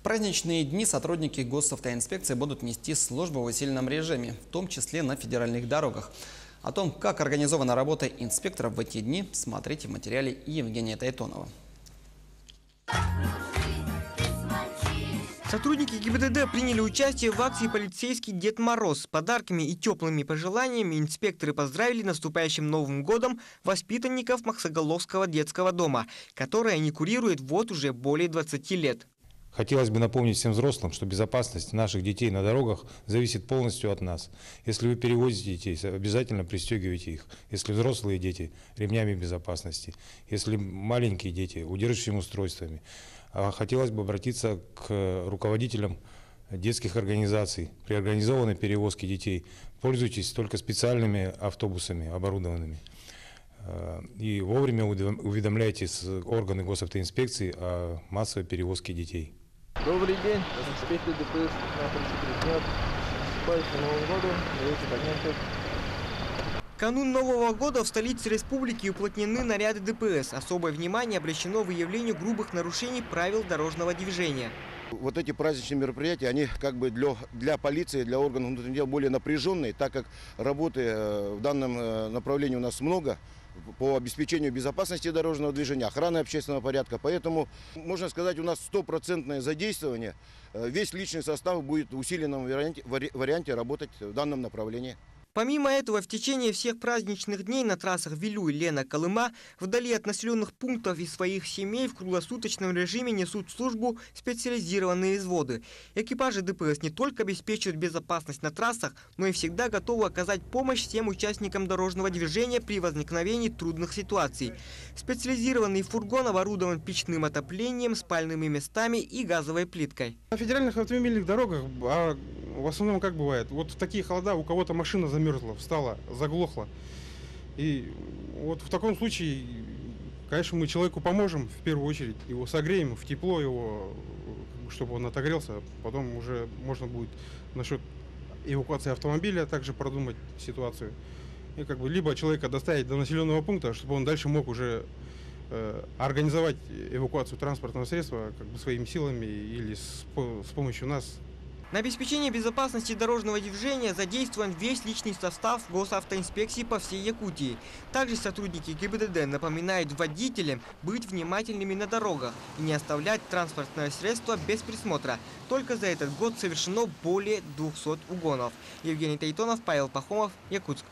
праздничные дни сотрудники госавтоинспекции будут нести службу в усиленном режиме, в том числе на федеральных дорогах. О том, как организована работа инспекторов в эти дни, смотрите в материале Евгения Тайтонова. Сотрудники ГИБДД приняли участие в акции «Полицейский Дед Мороз». С подарками и теплыми пожеланиями инспекторы поздравили наступающим Новым годом воспитанников Максоголовского детского дома, который они курируют вот уже более 20 лет. Хотелось бы напомнить всем взрослым, что безопасность наших детей на дорогах зависит полностью от нас. Если вы перевозите детей, обязательно пристегивайте их. Если взрослые дети – ремнями безопасности. Если маленькие дети – удерживающими устройствами. Хотелось бы обратиться к руководителям детских организаций. При организованной перевозке детей пользуйтесь только специальными автобусами, оборудованными. И вовремя уведомляйте органы госавтоинспекции о массовой перевозке детей. Добрый день, инспектор ДПС на 33 дня. С Новым годом, давайте поднимемся. Канун Нового года в столице республики уплотнены наряды ДПС. Особое внимание обращено к выявлению грубых нарушений правил дорожного движения. Вот эти праздничные мероприятия, они как бы для полиции, для органов внутренних дел более напряженные, так как работы в данном направлении у нас много по обеспечению безопасности дорожного движения, охраны общественного порядка. Поэтому, можно сказать, у нас 100% задействование. Весь личный состав будет в усиленном варианте работать в данном направлении. Помимо этого, в течение всех праздничных дней на трассах Вилюй, Лена, Колыма, вдали от населенных пунктов и своих семей в круглосуточном режиме несут службу специализированные взводы. Экипажи ДПС не только обеспечивают безопасность на трассах, но и всегда готовы оказать помощь всем участникам дорожного движения при возникновении трудных ситуаций. Специализированный фургон оборудован печным отоплением, спальными местами и газовой плиткой. На федеральных автомобильных дорогах, в основном как бывает, вот в такие холода у кого-то машина замерзла, встала, заглохла. И вот в таком случае, конечно, мы человеку поможем в первую очередь, его согреем, в тепло его, чтобы он отогрелся. Потом уже можно будет насчет эвакуации автомобиля также продумать ситуацию. И либо человека доставить до населенного пункта, чтобы он дальше мог уже организовать эвакуацию транспортного средства своими силами или с помощью нас. На обеспечение безопасности дорожного движения задействован весь личный состав госавтоинспекции по всей Якутии. Также сотрудники ГИБДД напоминают водителям быть внимательными на дорогах и не оставлять транспортное средство без присмотра. Только за этот год совершено более 200 угонов. Евгений Тайтонов, Павел Пахомов, Якутск.